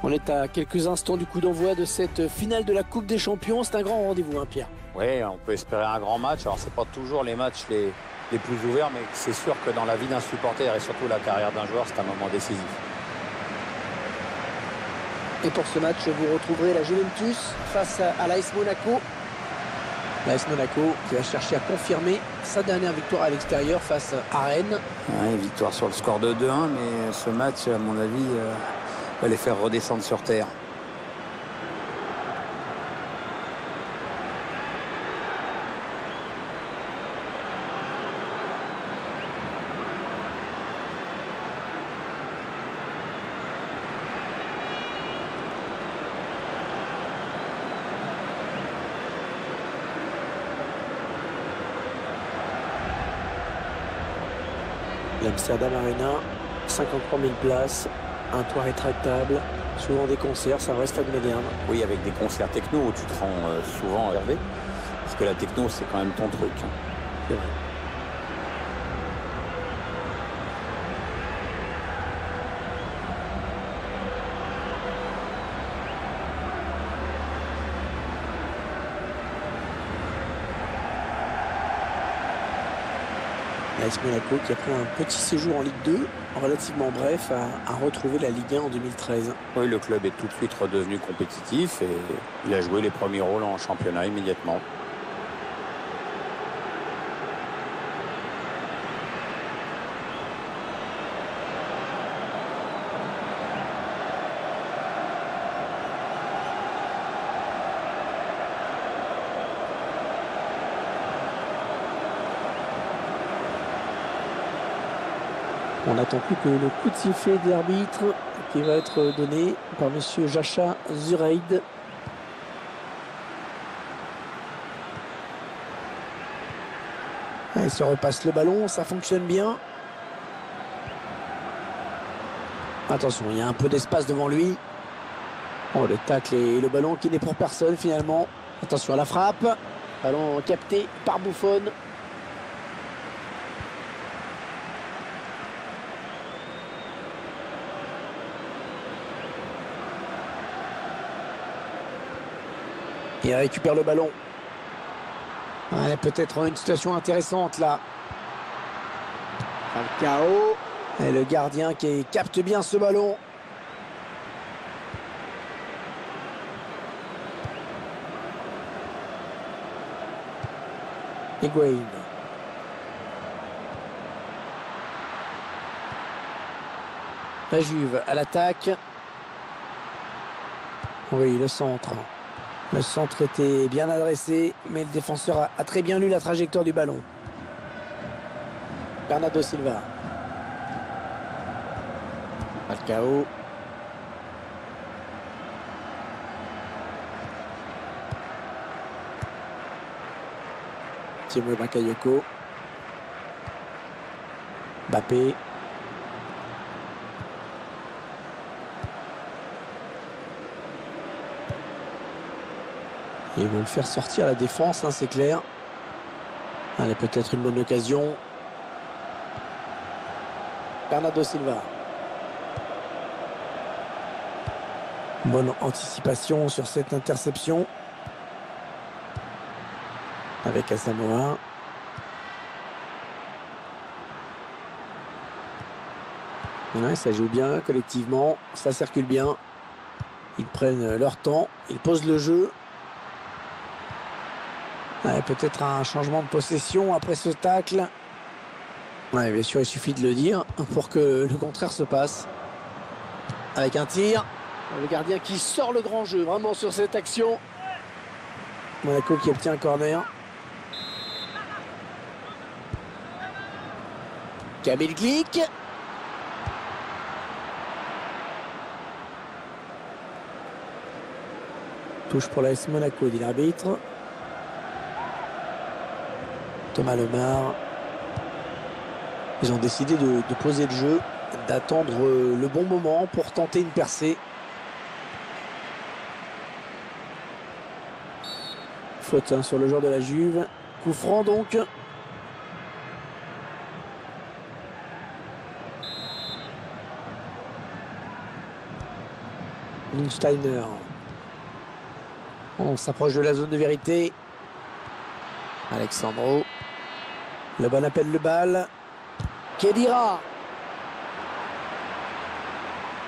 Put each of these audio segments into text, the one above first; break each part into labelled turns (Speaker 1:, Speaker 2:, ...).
Speaker 1: On est à quelques instants du coup d'envoi de cette finale de la Coupe des Champions. C'est un grand rendez-vous, hein, Pierre.
Speaker 2: Oui, on peut espérer un grand match. Alors, c'est pas toujours les matchs les plus ouverts, mais c'est sûr que dans la vie d'un supporter et surtout la carrière d'un joueur, c'est un moment décisif.
Speaker 1: Et pour ce match, vous retrouverez la Juventus face à l'AS Monaco. L'AS Monaco qui va chercher à confirmer sa dernière victoire à l'extérieur face à Rennes.
Speaker 2: Ouais, victoire sur le score de 2-1, mais ce match, à mon avis, va les faire redescendre sur terre.
Speaker 1: L'Amsterdam Arena, 53 000 places, un toit rétractable, souvent des concerts, ça reste moderne.
Speaker 2: Oui, avec des concerts techno où tu te rends souvent Hervé, parce que la techno, c'est quand même ton truc.
Speaker 1: C'est vrai. L'AS Monaco qui a pris un petit séjour en Ligue 2, relativement bref, à retrouver la Ligue 1 en 2013.
Speaker 2: Oui, le club est tout de suite redevenu compétitif et il a joué les premiers rôles en championnat immédiatement.
Speaker 1: On n'attend plus que le coup de sifflet de l'arbitre qui va être donné par monsieur Jacha Zureid. Il se repasse le ballon, ça fonctionne bien. Attention, il y a un peu d'espace devant lui. Oh, le tacle et le ballon qui n'est pour personne finalement. Attention à la frappe. Ballon capté par Buffon. Il récupère le ballon. Ouais, peut-être une situation intéressante là. Falcao. Et le gardien qui capte bien ce ballon. Higuaín. La Juve à l'attaque. Oui, le centre. Le centre était bien adressé, mais le défenseur a très bien lu la trajectoire du ballon. Bernardo Silva. Falcao. Timo Bakayoko. Mbappé. Ils vont le faire sortir à la défense, hein, c'est clair. Allez, peut-être une bonne occasion. Bernardo Silva. Bonne anticipation sur cette interception. Avec Asamoah. Ouais, ça joue bien collectivement, ça circule bien. Ils prennent leur temps, ils posent le jeu. Ouais, peut-être un changement de possession après ce tacle. Ouais, bien sûr, il suffit de le dire pour que le contraire se passe. Avec un tir. Le gardien qui sort le grand jeu vraiment sur cette action. Monaco qui obtient un corner. Kamil Glik. Touche pour l'AS Monaco, dit l'arbitre. Thomas Lemar. Ils ont décidé de poser le jeu, d'attendre le bon moment pour tenter une percée. Faute, hein, sur le joueur de la Juve. Coup franc donc. Lichtsteiner. On s'approche de la zone de vérité. Alexandro. Le bon appel de balle. Khedira.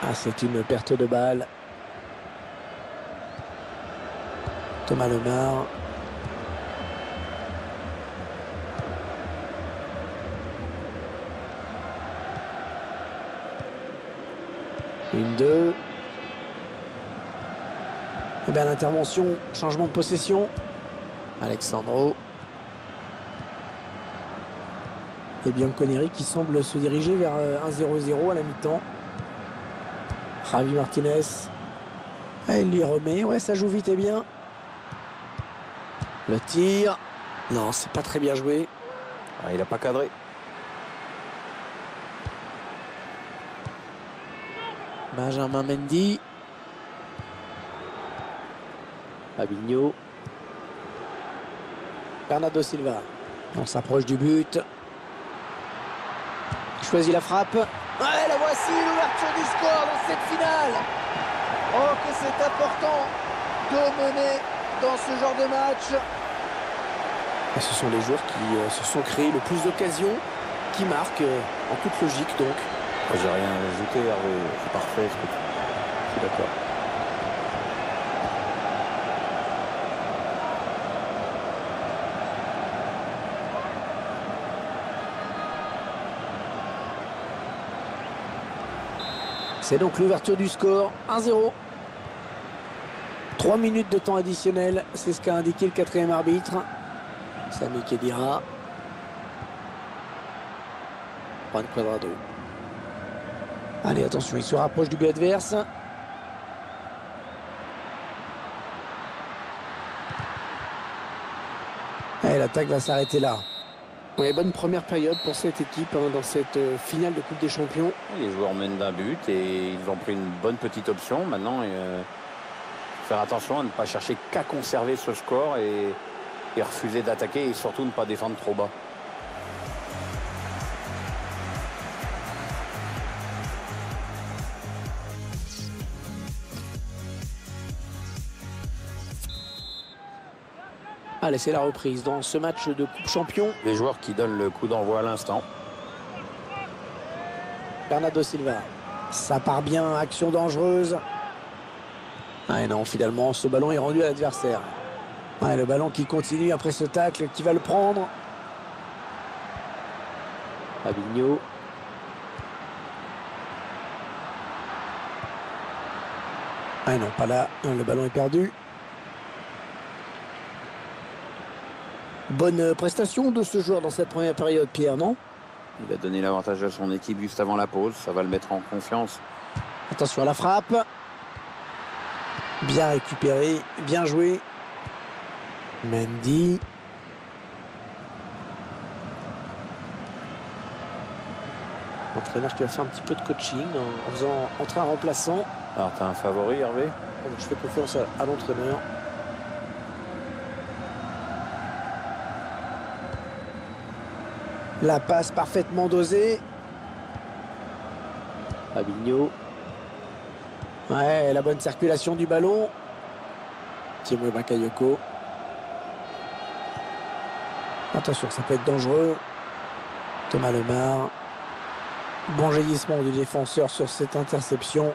Speaker 1: Ah, c'est une perte de balle. Thomas Lemar. Une, deux. Et bien l'intervention, changement de possession. Alexandro. Et bien Connery qui semble se diriger vers 1-0-0 à la mi-temps. Javi Martinez. Et il lui remet. Ouais, ça joue vite et bien. Le tir. Non, c'est pas très bien joué.
Speaker 2: Ah, il n'a pas cadré.
Speaker 1: Benjamin Mendy. Fabinho. Bernardo Silva. On s'approche du but. Il choisit la frappe. Ouais, la voici, l'ouverture du score dans cette finale. Oh, que c'est important de mener dans ce genre de match. Et ce sont les joueurs qui se sont créés le plus d'occasions, qui marquent en toute logique donc.
Speaker 2: J'ai rien ajouté, Hervé. C'est parfait. Je suis d'accord.
Speaker 1: C'est donc l'ouverture du score, 1-0. 3 minutes de temps additionnel, c'est ce qu'a indiqué le quatrième arbitre. Sami Khedira. Juan Cuadrado. Allez, attention, il se rapproche du but adverse. Et l'attaque va s'arrêter là. Ouais, bonne première période pour cette équipe dans cette finale de Coupe des Champions.
Speaker 2: Les joueurs mènent d'un but et ils ont pris une bonne petite option. Maintenant, faire attention à ne pas chercher qu'à conserver ce score et refuser d'attaquer et surtout ne pas défendre trop bas.
Speaker 1: Allez, c'est la reprise dans ce match de Coupe Champion.
Speaker 2: Les joueurs qui donnent le coup d'envoi à l'instant.
Speaker 1: Bernardo Silva. Ça part bien, action dangereuse. Ah et non, finalement, ce ballon est rendu à l'adversaire. Ouais, le ballon qui continue après ce tacle, qui va le prendre. Fabinho. Ah non, pas là. Le ballon est perdu. Bonne prestation de ce joueur dans cette première période, Pierre, non?
Speaker 2: Il a donné l'avantage à son équipe juste avant la pause. Ça va le mettre en confiance.
Speaker 1: Attention à la frappe. Bien récupéré, bien joué. Mendy. L'entraîneur qui va faire un petit peu de coaching en faisant entrer un remplaçant.
Speaker 2: Alors, tu as un favori, Hervé?
Speaker 1: Je fais confiance à l'entraîneur. La passe parfaitement dosée. Fabinho. Ouais, la bonne circulation du ballon. Timo Bakayoko. Attention, ça peut être dangereux. Thomas Lemar. Bon jaillissement du défenseur sur cette interception.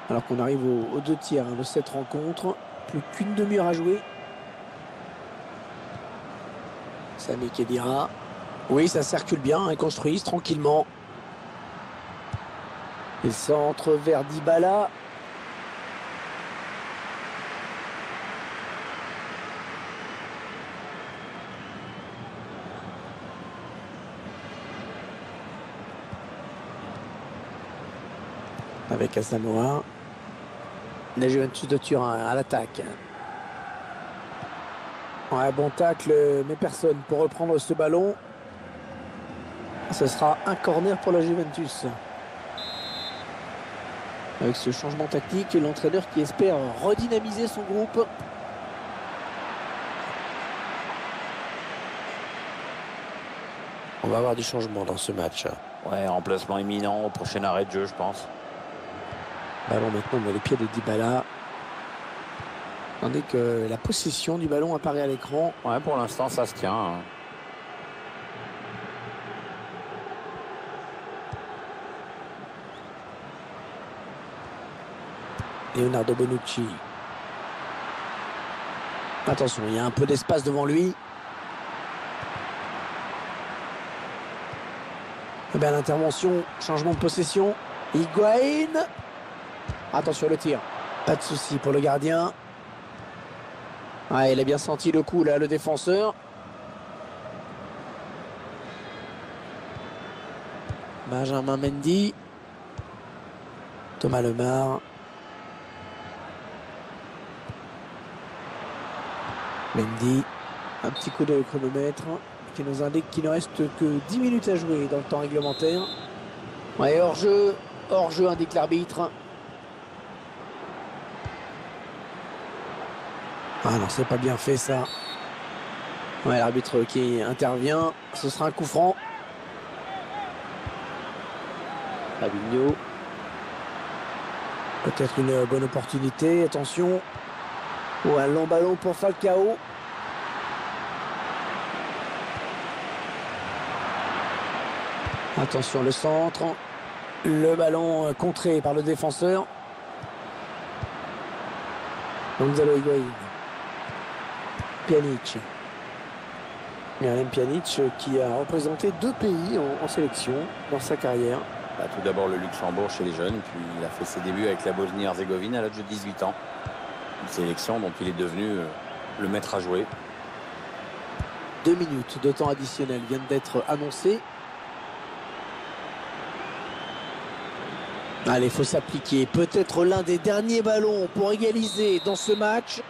Speaker 1: Alors qu'on arrive aux 2 tiers de cette rencontre. Plus qu'une demi-heure à jouer. Sami Khedira. Oui, ça circule bien, ils construisent tranquillement. Il centre vers Dybala. Avec Asamoah. La Juventus de Turin à l'attaque. Ouais, bon tacle, mais personne pour reprendre ce ballon. Ce sera un corner pour la Juventus. Avec ce changement tactique, l'entraîneur qui espère redynamiser son groupe. On va avoir du changement dans ce match.
Speaker 2: Ouais, remplacement imminent au prochain arrêt de jeu, je pense.
Speaker 1: Ballon maintenant dans les pieds de Dybala. Tandis que la possession du ballon apparaît à l'écran.
Speaker 2: Ouais, pour l'instant, ça se tient. Hein.
Speaker 1: Leonardo Bonucci. Attention, il y a un peu d'espace devant lui. Et bien l'intervention, changement de possession. Higuaín. Attention le tir. Pas de souci pour le gardien. Ah, il a bien senti le coup là, le défenseur. Benjamin Mendy. Thomas Lemar. Mendy. Un petit coup de chronomètre qui nous indique qu'il ne reste que 10 minutes à jouer dans le temps réglementaire. Ouais, hors-jeu, indique l'arbitre. Ah non, c'est pas bien fait ça. Ouais, l'arbitre qui intervient, ce sera un coup franc. Fabinho. Peut-être une bonne opportunité, attention. Oh, un long ballon pour Falcao. Attention le centre. Le ballon contré par le défenseur. Gonzalo Higuaín. Pjanic. Miralem Pjanic qui a représenté 2 pays en sélection dans sa carrière.
Speaker 2: Bah, tout d'abord le Luxembourg chez les jeunes, puis il a fait ses débuts avec la Bosnie-Herzégovine à l'âge de 18 ans. Une sélection dont il est devenu le maître à jouer.
Speaker 1: 2 minutes de temps additionnel viennent d'être annoncées. Allez, il faut s'appliquer. Peut-être l'un des derniers ballons pour égaliser dans ce match.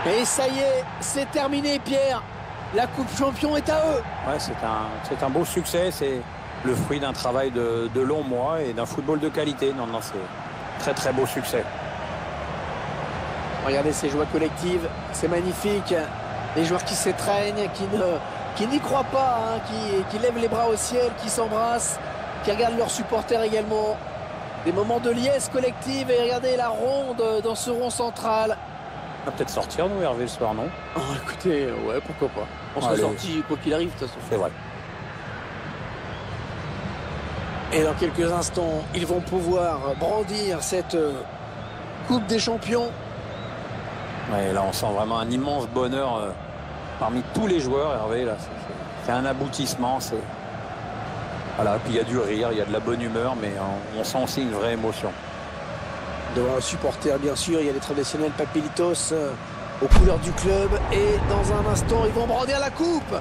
Speaker 1: Et ça y est, c'est terminé, Pierre. La Coupe Champion est à eux.
Speaker 2: Ouais, c'est un beau succès. C'est le fruit d'un travail de longs mois et d'un football de qualité. Non, c'est très très beau succès.
Speaker 1: Regardez ces joies collectives, c'est magnifique. Les joueurs qui s'étreignent, qui n'y croient pas, hein, qui lèvent les bras au ciel, qui s'embrassent, qui regardent leurs supporters également. Des moments de liesse collective et regardez la ronde dans ce rond central.
Speaker 2: On va peut-être sortir, nous, Hervé, ce soir, non?
Speaker 1: Oh, écoutez, ouais, pourquoi pas. On sera sorti quoi qu'il arrive, de toute façon.
Speaker 2: C'est vrai.
Speaker 1: Et dans quelques instants, ils vont pouvoir brandir cette Coupe des Champions.
Speaker 2: Ouais, là, on sent vraiment un immense bonheur parmi tous les joueurs, Hervé. Là, c'est un aboutissement. Voilà, puis il y a du rire, il y a de la bonne humeur, mais on sent aussi une vraie émotion.
Speaker 1: Devant un supporter, bien sûr, il y a les traditionnels papelitos aux couleurs du club. Et dans un instant, ils vont brandir la coupe.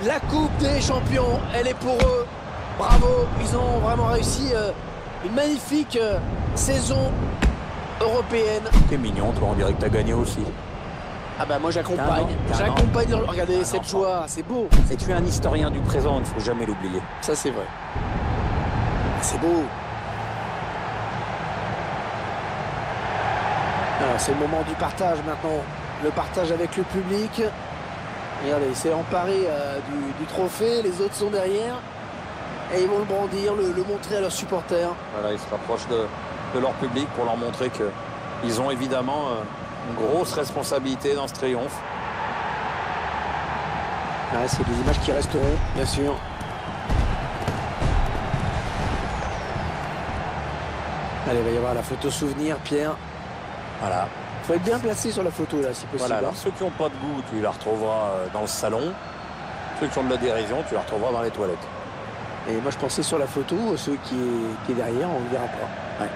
Speaker 1: La Coupe des Champions, elle est pour eux. Bravo, ils ont vraiment réussi une magnifique saison européenne.
Speaker 2: T'es mignon, toi, on dirait que t'as gagné aussi.
Speaker 1: Ah bah moi j'accompagne. J'accompagne. Regardez cette joie, c'est beau.
Speaker 2: Et tu es un historien du présent, il ne faut jamais l'oublier.
Speaker 1: Ça c'est vrai. C'est beau. C'est le moment du partage maintenant. Le partage avec le public. Regardez, il s'est emparé du trophée. Les autres sont derrière. Et ils vont le brandir, le montrer à leurs supporters.
Speaker 2: Voilà, ils se rapprochent de leur public pour leur montrer qu'ils ont évidemment une grosse responsabilité dans ce triomphe.
Speaker 1: Ouais, c'est des images qui resteront, bien sûr. Allez, il va y avoir la photo souvenir, Pierre.
Speaker 2: Voilà.
Speaker 1: Il faut être bien placé sur la photo, là, si possible.
Speaker 2: Voilà, alors ceux qui n'ont pas de goût, tu la retrouveras dans le salon. Ceux qui ont de la dérision, tu la retrouveras dans les toilettes.
Speaker 1: Et moi, je pensais sur la photo, ceux qui est derrière, on ne le verra pas.
Speaker 2: Ouais.